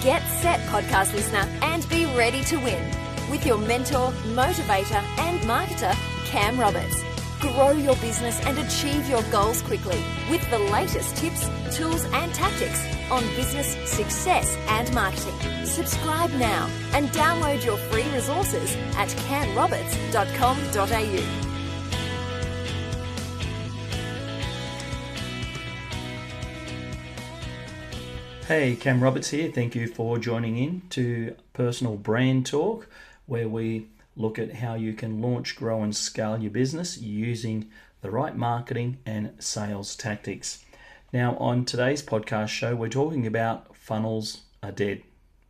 Get set, podcast listener, and be ready to win with your mentor, motivator, and marketer, Cam Roberts. Grow your business and achieve your goals quickly with the latest tips, tools, and tactics on business, success, and marketing. Subscribe now and download your free resources at camroberts.com.au. Hey, Cam Roberts here. Thank you for joining in to Personal Brand Talk, where we look at how you can launch, grow and scale your business using the right marketing and sales tactics. Now, on today's podcast show, we're talking about funnels are dead,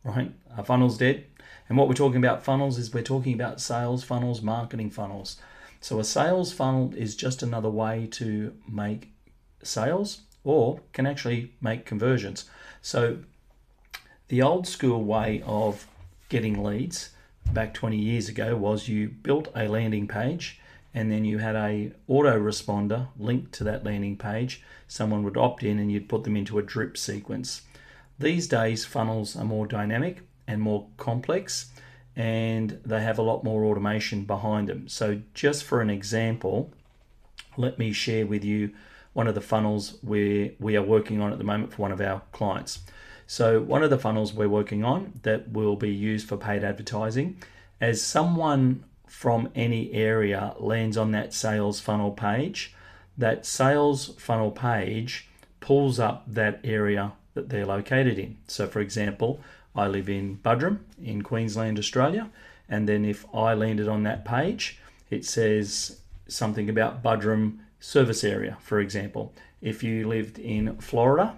right? Are funnels dead? And what we're talking about funnels is we're talking about sales funnels, marketing funnels. So a sales funnel is just another way to make sales or can actually make conversions. So the old school way of getting leads back 20 years ago was you built a landing page and then you had a autoresponder linked to that landing page. Someone would opt in and you'd put them into a drip sequence. These days, funnels are more dynamic and more complex, and they have a lot more automation behind them. So just for an example, let me share with you one of the funnels we are working on at the moment for one of our clients. So one of the funnels we're working on that will be used for paid advertising, as someone from any area lands on that sales funnel page, that sales funnel page pulls up that area that they're located in. So for example, I live in Buderim in Queensland, Australia, and then if I landed on that page, it says something about Buderim service area, for example. If you lived in Florida,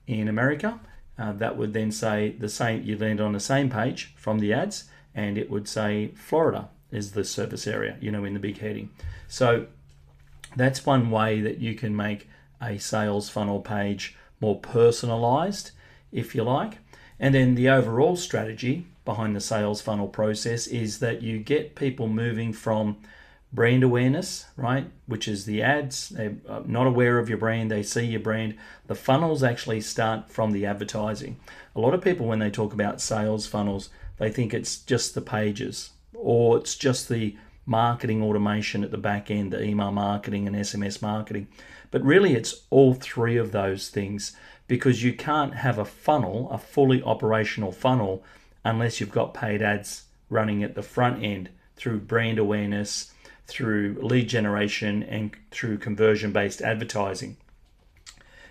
in America, that would then say the same. You land on the same page from the ads, and it would say Florida is the service area, in the big heading. So that's one way that you can make a sales funnel page more personalized, if you like. And then the overall strategy behind the sales funnel process is that you get people moving from brand awareness, right, which is the ads. They're not aware of your brand. They see your brand. The funnels actually start from the advertising. A lot of people, when they talk about sales funnels, they think it's just the pages or it's just the marketing automation at the back end, the email marketing and SMS marketing. But really, it's all three of those things, because you can't have a funnel, a fully operational funnel, unless you've got paid ads running at the front end through brand awareness, through lead generation, and through conversion-based advertising.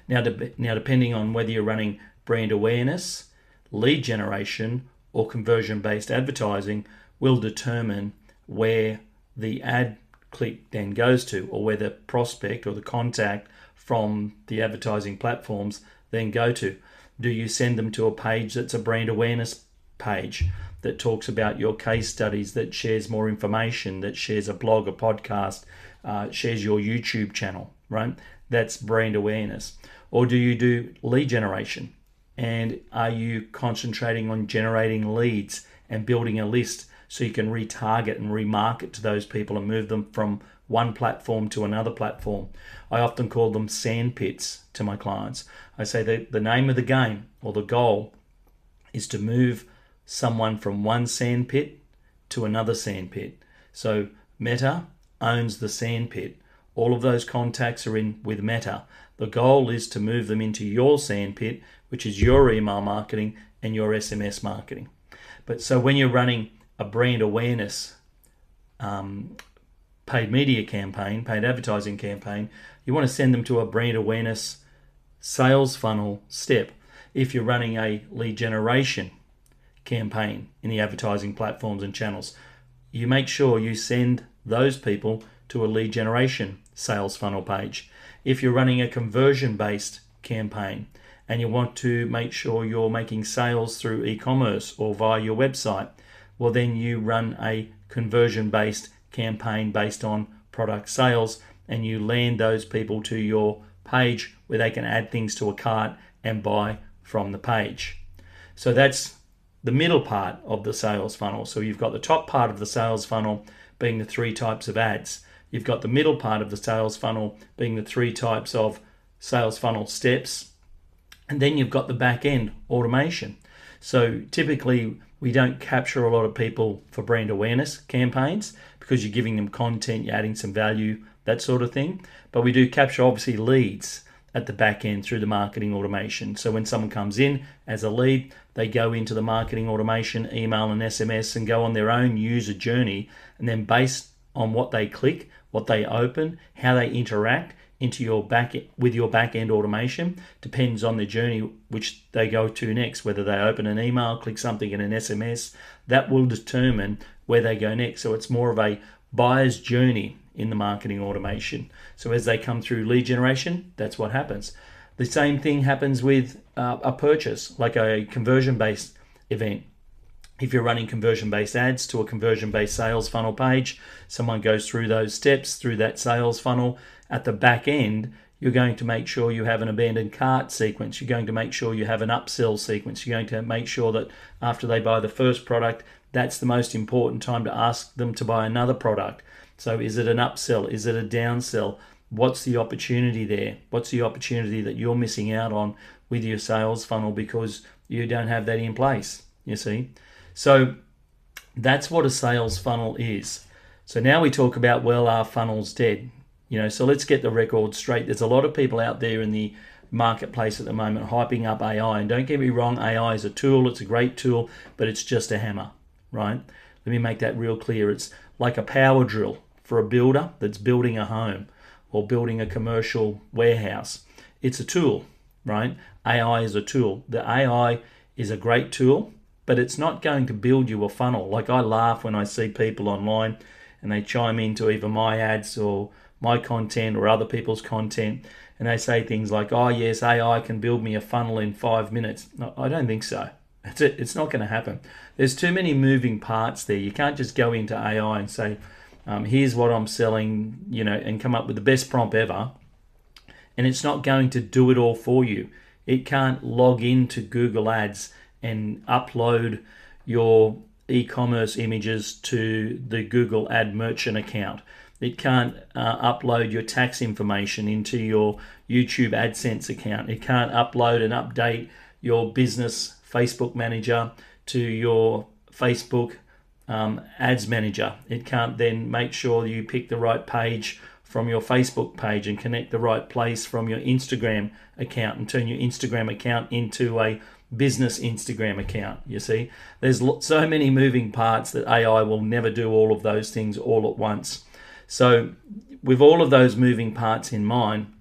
Now, depending on whether you're running brand awareness, lead generation, or conversion-based advertising will determine where the ad click then goes to, or where the prospect or the contact from the advertising platforms then go to. Do you send them to a page that's a brand awareness page that talks about your case studies, that shares more information, that shares a blog, a podcast, shares your YouTube channel, right? That's brand awareness. Or do you do lead generation? And are you concentrating on generating leads and building a list so you can retarget and remarket to those people and move them from one platform to another platform? I often call them sand pits to my clients. I say that the name of the game or the goal is to move someone from one sand pit to another sand pit. So Meta owns the sand pit. All of those contacts are in with Meta. The goal is to move them into your sand pit, which is your email marketing and your SMS marketing. But so when you're running a brand awareness paid media campaign, paid advertising campaign, you want to send them to a brand awareness sales funnel step. If you're running a lead generation campaign in the advertising platforms and channels, you make sure you send those people to a lead generation sales funnel page. If you're running a conversion-based campaign and you want to make sure you're making sales through e-commerce or via your website, well, then you run a conversion-based campaign based on product sales, and you land those people to your page where they can add things to a cart and buy from the page. So that's the middle part of the sales funnel. So you've got the top part of the sales funnel being the three types of ads. You've got the middle part of the sales funnel being the three types of sales funnel steps. And then you've got the back end automation. So typically we don't capture a lot of people for brand awareness campaigns because you're giving them content, you're adding some value, that sort of thing. But we do capture obviously leads at the back end through the marketing automation. So when someone comes in as a lead, they go into the marketing automation, email and SMS, and go on their own user journey. And then based on what they click, what they open, how they interact into your back end automation, depends on the journey which they go to next. Whether they open an email, click something in an SMS, that will determine where they go next. So it's more of a buyer's journey in the marketing automation. So as they come through lead generation, that's what happens. The same thing happens with a purchase, like a conversion-based event. If you're running conversion-based ads to a conversion-based sales funnel page, someone goes through those steps through that sales funnel. At the back end, you're going to make sure you have an abandoned cart sequence. You're going to make sure you have an upsell sequence. You're going to make sure that after they buy the first product, that's the most important time to ask them to buy another product. So is it an upsell? Is it a downsell? What's the opportunity there? What's the opportunity that you're missing out on with your sales funnel because you don't have that in place, you see? So that's what a sales funnel is. So now we talk about, well, are funnels dead? So let's get the record straight. There's a lot of people out there in the marketplace at the moment hyping up AI. And don't get me wrong, AI is a tool. It's a great tool, but it's just a hammer, right? Let me make that real clear. It's like a power drill for a builder that's building a home or building a commercial warehouse. It's a tool, right? AI is a tool. The AI is a great tool, but it's not going to build you a funnel. Like, I laugh when I see people online and they chime into either my ads or my content or other people's content, and they say things like, oh yes, AI can build me a funnel in 5 minutes. No, I don't think so. It's not going to happen. There's too many moving parts there. You can't just go into AI and say, here's what I'm selling, and come up with the best prompt ever, and it's not going to do it all for you. It can't log into Google Ads and upload your e-commerce images to the Google Ad Merchant account. It can't upload your tax information into your YouTube AdSense account. It can't upload and update your business Facebook Manager to your Facebook Ads Manager. It can't then make sure you pick the right page from your Facebook page and connect the right place from your Instagram account and turn your Instagram account into a business Instagram account. You see, there's so many moving parts that AI will never do all of those things all at once. So with all of those moving parts in mind,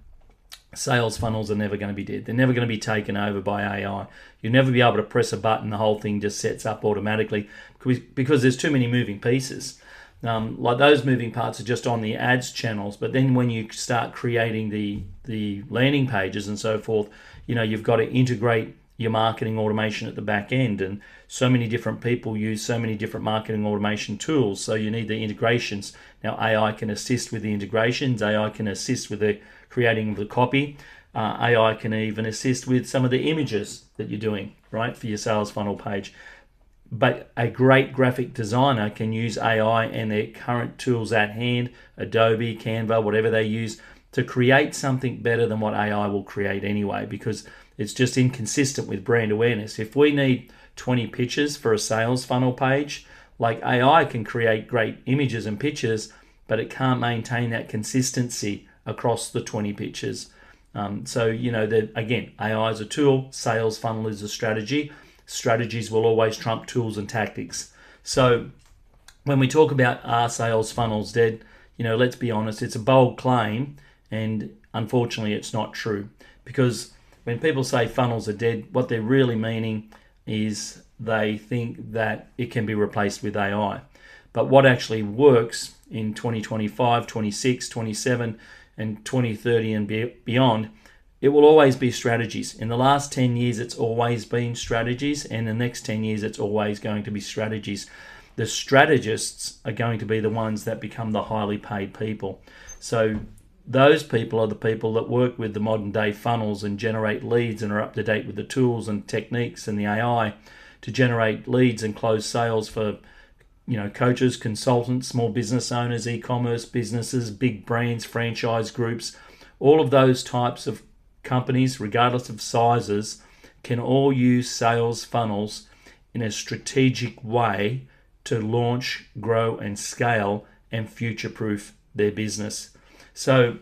sales funnels are never going to be dead. They're never going to be taken over by AI. You'll never be able to press a button, the whole thing just sets up automatically because there's too many moving pieces. Like, those moving parts are just on the ads channels, but then when you start creating the landing pages and so forth, you've got to integrate your marketing automation at the back end, and so many different people use so many different marketing automation tools, so you need the integrations. Now AI can assist with the integrations, AI can assist with the creating of the copy, AI can even assist with some of the images that you're doing, right, for your sales funnel page. But a great graphic designer can use AI and their current tools at hand, Adobe, Canva, whatever they use, to create something better than what AI will create anyway, because it's just inconsistent with brand awareness. If we need 20 pictures for a sales funnel page, like, AI can create great images and pictures, but it can't maintain that consistency across the 20 pictures. So, again, AI is a tool, sales funnel is a strategy. Strategies will always trump tools and tactics. So when we talk about are sales funnels dead, let's be honest, it's a bold claim, and unfortunately it's not true, because when people say funnels are dead, what they're really meaning is they think that it can be replaced with AI. But what actually works in 2025, 26, 27, and 2030 and beyond, it will always be strategies. In the last 10 years, it's always been strategies, and the next 10 years, it's always going to be strategies. The strategists are going to be the ones that become the highly paid people. So those people are the people that work with the modern day funnels and generate leads and are up to date with the tools and techniques and the AI to generate leads and close sales for, coaches, consultants, small business owners, e-commerce businesses, big brands, franchise groups. All of those types of companies, regardless of sizes, can all use sales funnels in a strategic way to launch, grow, and scale and future-proof their business. So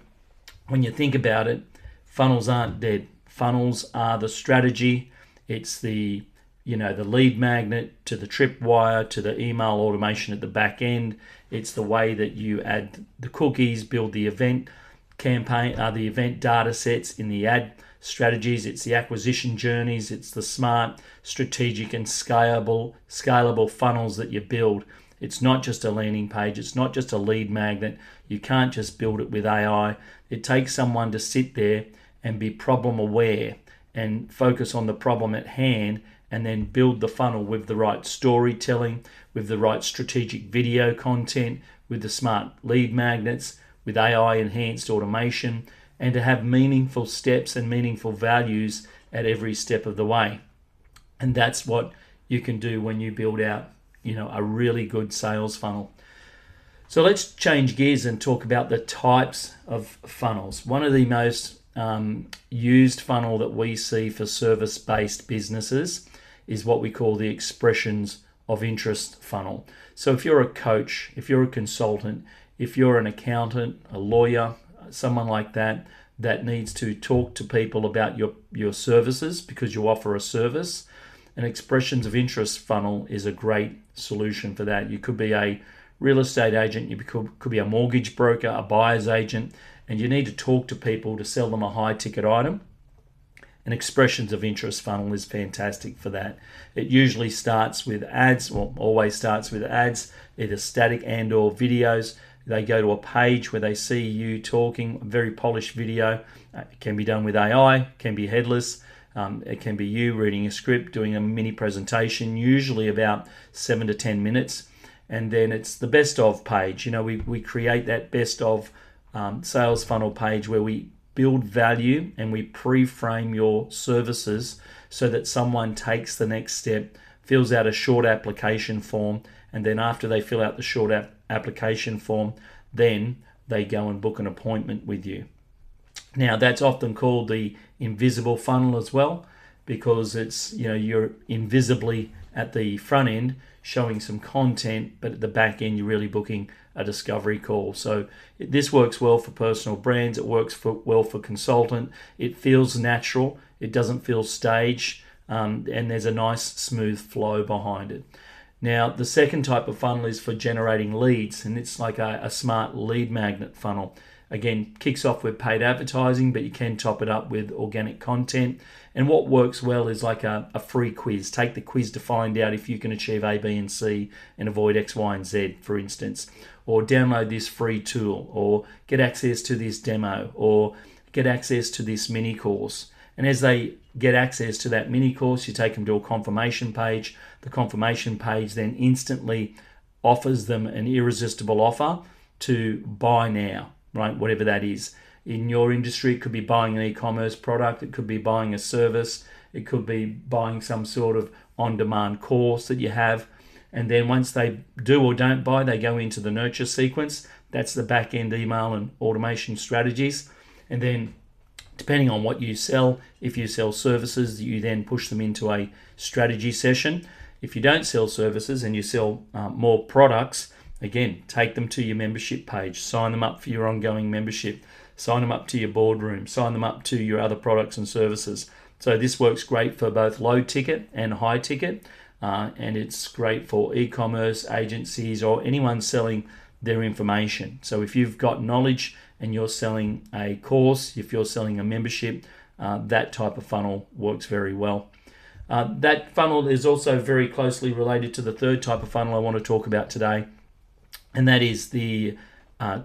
when you think about it, funnels aren't dead. Funnels are the strategy. It's the lead magnet to the tripwire to the email automation at the back end. It's the way that you add the cookies, build the event campaign, the event data sets in the ad strategies. It's the acquisition journeys. It's the smart, strategic, and scalable funnels that you build. It's not just a landing page. It's not just a lead magnet. You can't just build it with AI. It takes someone to sit there and be problem aware and focus on the problem at hand, and then build the funnel with the right storytelling, with the right strategic video content, with the smart lead magnets, with AI enhanced automation, and to have meaningful steps and meaningful values at every step of the way. And that's what you can do when you build out, a really good sales funnel. So let's change gears and talk about the types of funnels. One of the most used funnel that we see for service-based businesses is what we call the expressions of interest funnel. So if you're a coach, if you're a consultant, if you're an accountant, a lawyer, someone like that needs to talk to people about your services because you offer a service, an expressions of interest funnel is a great solution for that. You could be a real estate agent, you could be a mortgage broker, a buyer's agent, and you need to talk to people to sell them a high ticket item. An expressions of interest funnel is fantastic for that. It usually starts with ads, or always starts with ads, either static and or videos. They go to a page where they see you talking, a very polished video. It can be done with AI, can be headless. It can be you reading a script, doing a mini presentation, usually about 7 to 10 minutes. And then it's the best of page. We create that best of sales funnel page where we build value and we pre-frame your services so that someone takes the next step, fills out a short application form, and then after they fill out the short application form, then they go and book an appointment with you. Now that's often called the invisible funnel as well, because it's you're invisibly at the front end showing some content, but at the back end you're really booking a discovery call. So this works well for personal brands. It works well for consultant. It feels natural. It doesn't feel staged, and there's a nice smooth flow behind it. Now the second type of funnel is for generating leads, and it's like a smart lead magnet funnel. Again, kicks off with paid advertising, but you can top it up with organic content. And what works well is like a free quiz. Take the quiz to find out if you can achieve A, B, and C and avoid X, Y, and Z, for instance. Or download this free tool, or get access to this demo, or get access to this mini course. And as they get access to that mini course, you take them to a confirmation page. The confirmation page then instantly offers them an irresistible offer to buy now. Right, whatever that is. In your industry, it could be buying an e-commerce product, it could be buying a service, it could be buying some sort of on-demand course that you have. And then once they do or don't buy, they go into the nurture sequence. That's the back-end email and automation strategies. And then depending on what you sell, if you sell services, you then push them into a strategy session. If you don't sell services and you sell more products, again, take them to your membership page, sign them up for your ongoing membership, sign them up to your boardroom, sign them up to your other products and services. So this works great for both low ticket and high ticket, and it's great for e-commerce agencies or anyone selling their information. So if you've got knowledge and you're selling a course, if you're selling a membership, that type of funnel works very well. That funnel is also very closely related to the third type of funnel I want to talk about today, and that is the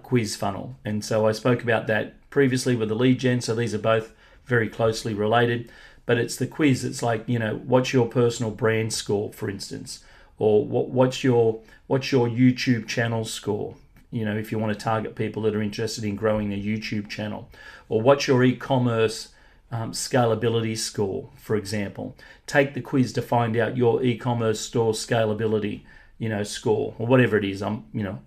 quiz funnel. And so I spoke about that previously with the lead gen, so these are both very closely related. But it's the quiz. It's like, what's your personal brand score, for instance, or what's your YouTube channel score? If you want to target people that are interested in growing their YouTube channel, or what's your e-commerce scalability score, for example. Take the quiz to find out your e-commerce store scalability score, or whatever it is. I'm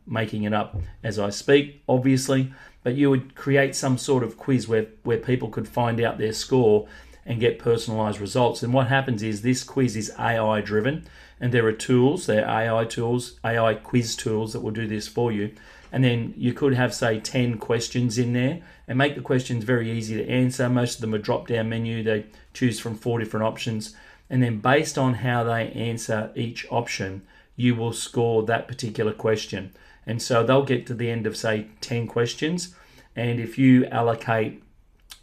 making it up as I speak, obviously, but you would create some sort of quiz where people could find out their score, and get personalized results. And what happens is this quiz is AI driven, and there are tools, there are AI tools, AI quiz tools that will do this for you. And then you could have, say, 10 questions in there and make the questions very easy to answer. Most of them are drop-down menu. They choose from 4 different options. And then based on how they answer each option, you will score that particular question. And so they'll get to the end of, say, 10 questions. And if you allocate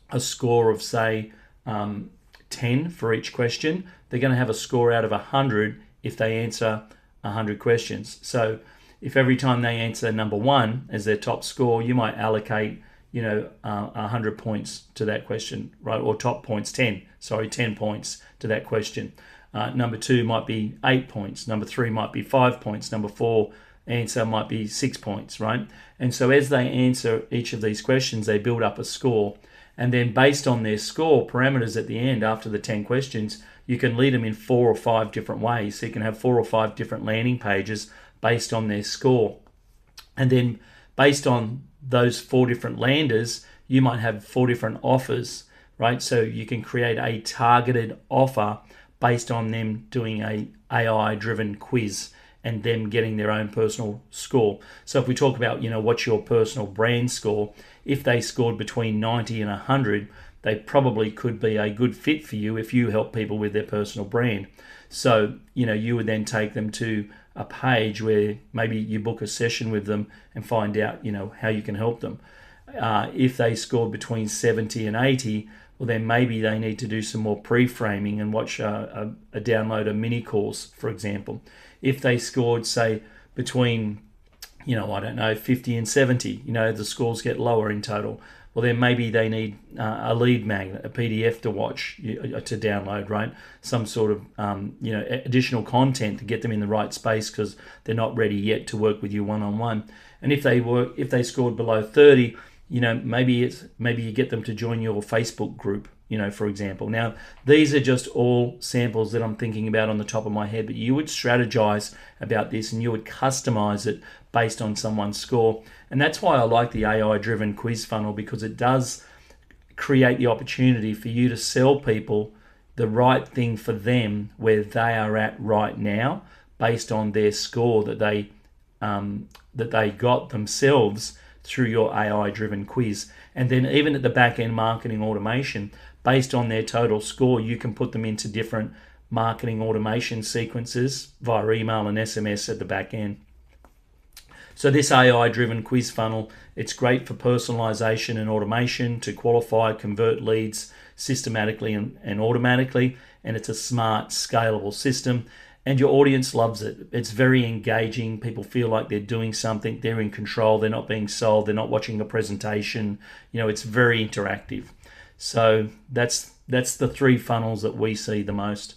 a score of, say, 10 for each question, they're going to have a score out of 100 if they answer 100 questions. So if every time they answer number 1 as their top score, you might allocate 100 points to that question, right? Or top points, 10 points to that question. Number 2 might be 8 points. Number 3 might be 5 points. Number 4 answer might be 6 points, right? And so as they answer each of these questions, they build up a score. And then based on their score parameters at the end, after the 10 questions, you can lead them in 4 or 5 different ways. So you can have 4 or 5 different landing pages based on their score. And then based on those 4 different landers, you might have 4 different offers, right? So you can create a targeted offer based on them doing a AI-driven quiz and them getting their own personal score. So if we talk about, what's your personal brand score, if they scored between 90 and 100, they probably could be a good fit for you if you help people with their personal brand. So, you would then take them to a page where maybe you book a session with them and find out, how you can help them. If they scored between 70 and 80, well, then maybe they need to do some more pre-framing and watch download a mini course, for example. If they scored, say, between, 50 and 70, the scores get lower in total. Well, then maybe they need a lead magnet, a PDF to watch, to download, right? Some sort of, additional content to get them in the right space because they're not ready yet to work with you one-on-one. And if they scored below 30, maybe you get them to join your Facebook group, for example. Now, these are just all samples that I'm thinking about on the top of my head, but you would strategize about this and you would customize it based on someone's score. And that's why I like the AI-driven quiz funnel, because it does create the opportunity for you to sell people the right thing for them where they are at right now based on their score that they got themselves through your AI-driven quiz. And then even at the back-end marketing automation, based on their total score, you can put them into different marketing automation sequences via email and SMS at the back end. So this AI-driven quiz funnel, it's great for personalization and automation to qualify, convert leads systematically and automatically, and it's a smart, scalable system. And your audience loves it. It's very engaging. People feel like they're doing something. They're in control. They're not being sold. They're not watching a presentation. It's very interactive. So that's the 3 funnels that we see the most,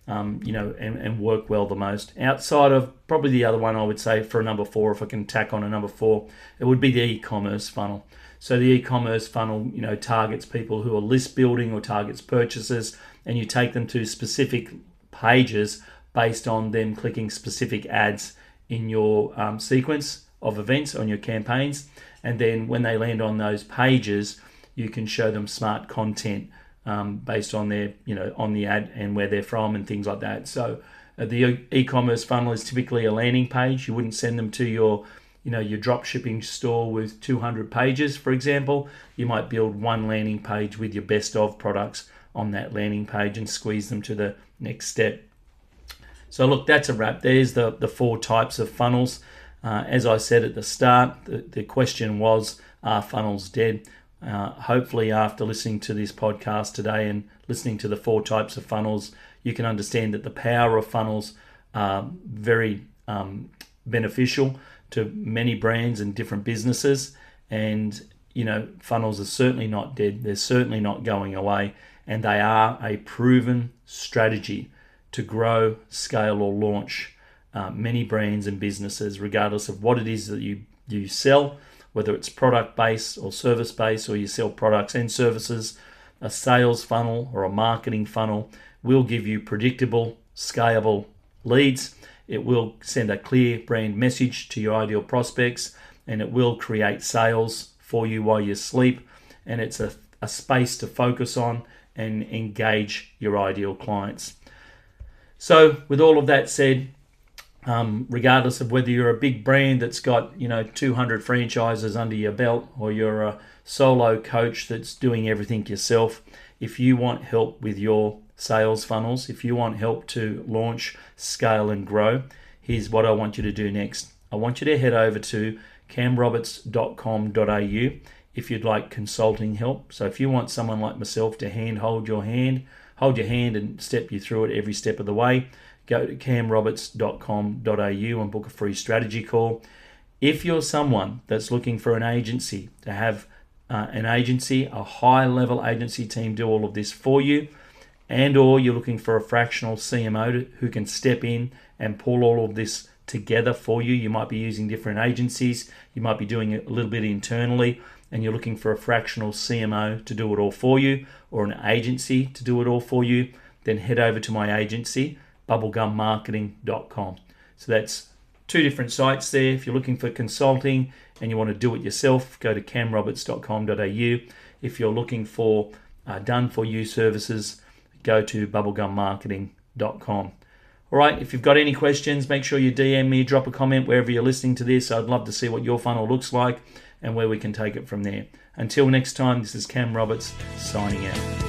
and work well the most. Outside of probably the other one, I would say for a number 4, if I can tack on a number 4, it would be the e-commerce funnel. So the e-commerce funnel, targets people who are list building or targets purchases, and you take them to specific pages based on them clicking specific ads in your sequence of events on your campaigns. And then when they land on those pages, you can show them smart content based on their, on the ad and where they're from and things like that. So the e-commerce funnel is typically a landing page. You wouldn't send them to your drop shipping store with 200 pages, for example. You might build one landing page with your best of products on that landing page and squeeze them to the next step. So look, that's a wrap. There's the 4 types of funnels. As I said at the start, the question was, are funnels dead? Hopefully after listening to this podcast today and listening to the 4 types of funnels, you can understand that the power of funnels are very beneficial to many brands and different businesses. And, funnels are certainly not dead. They're certainly not going away. And they are a proven strategy to grow, scale, or launch many brands and businesses, regardless of what it is that you sell, whether it's product-based or service-based, or you sell products and services. A sales funnel or a marketing funnel will give you predictable, scalable leads. It will send a clear brand message to your ideal prospects, and it will create sales for you while you sleep. And it's a space to focus on and engage your ideal clients. So with all of that said, regardless of whether you're a big brand that's got 200 franchises under your belt, or you're a solo coach that's doing everything yourself, if you want help with your sales funnels, if you want help to launch, scale and grow, here's what I want you to do next. I want you to head over to camroberts.com.au if you'd like consulting help. So if you want someone like myself to hold your hand and step you through it every step of the way, go to camroberts.com.au and book a free strategy call. If you're someone that's looking for an agency, to have a high-level agency team do all of this for you, and or you're looking for a fractional CMO who can step in and pull all of this together for you. You might be using different agencies, you might be doing it a little bit internally, and you're looking for a fractional CMO to do it all for you, or an agency to do it all for you, then head over to my agency, bubblegummarketing.com. So that's 2 different sites there. If you're looking for consulting and you want to do it yourself, go to camroberts.com.au. If you're looking for done-for-you services, go to bubblegummarketing.com. All right, if you've got any questions, make sure you DM me, drop a comment wherever you're listening to this. I'd love to see what your funnel looks like and where we can take it from there. Until next time, this is Cam Roberts signing out.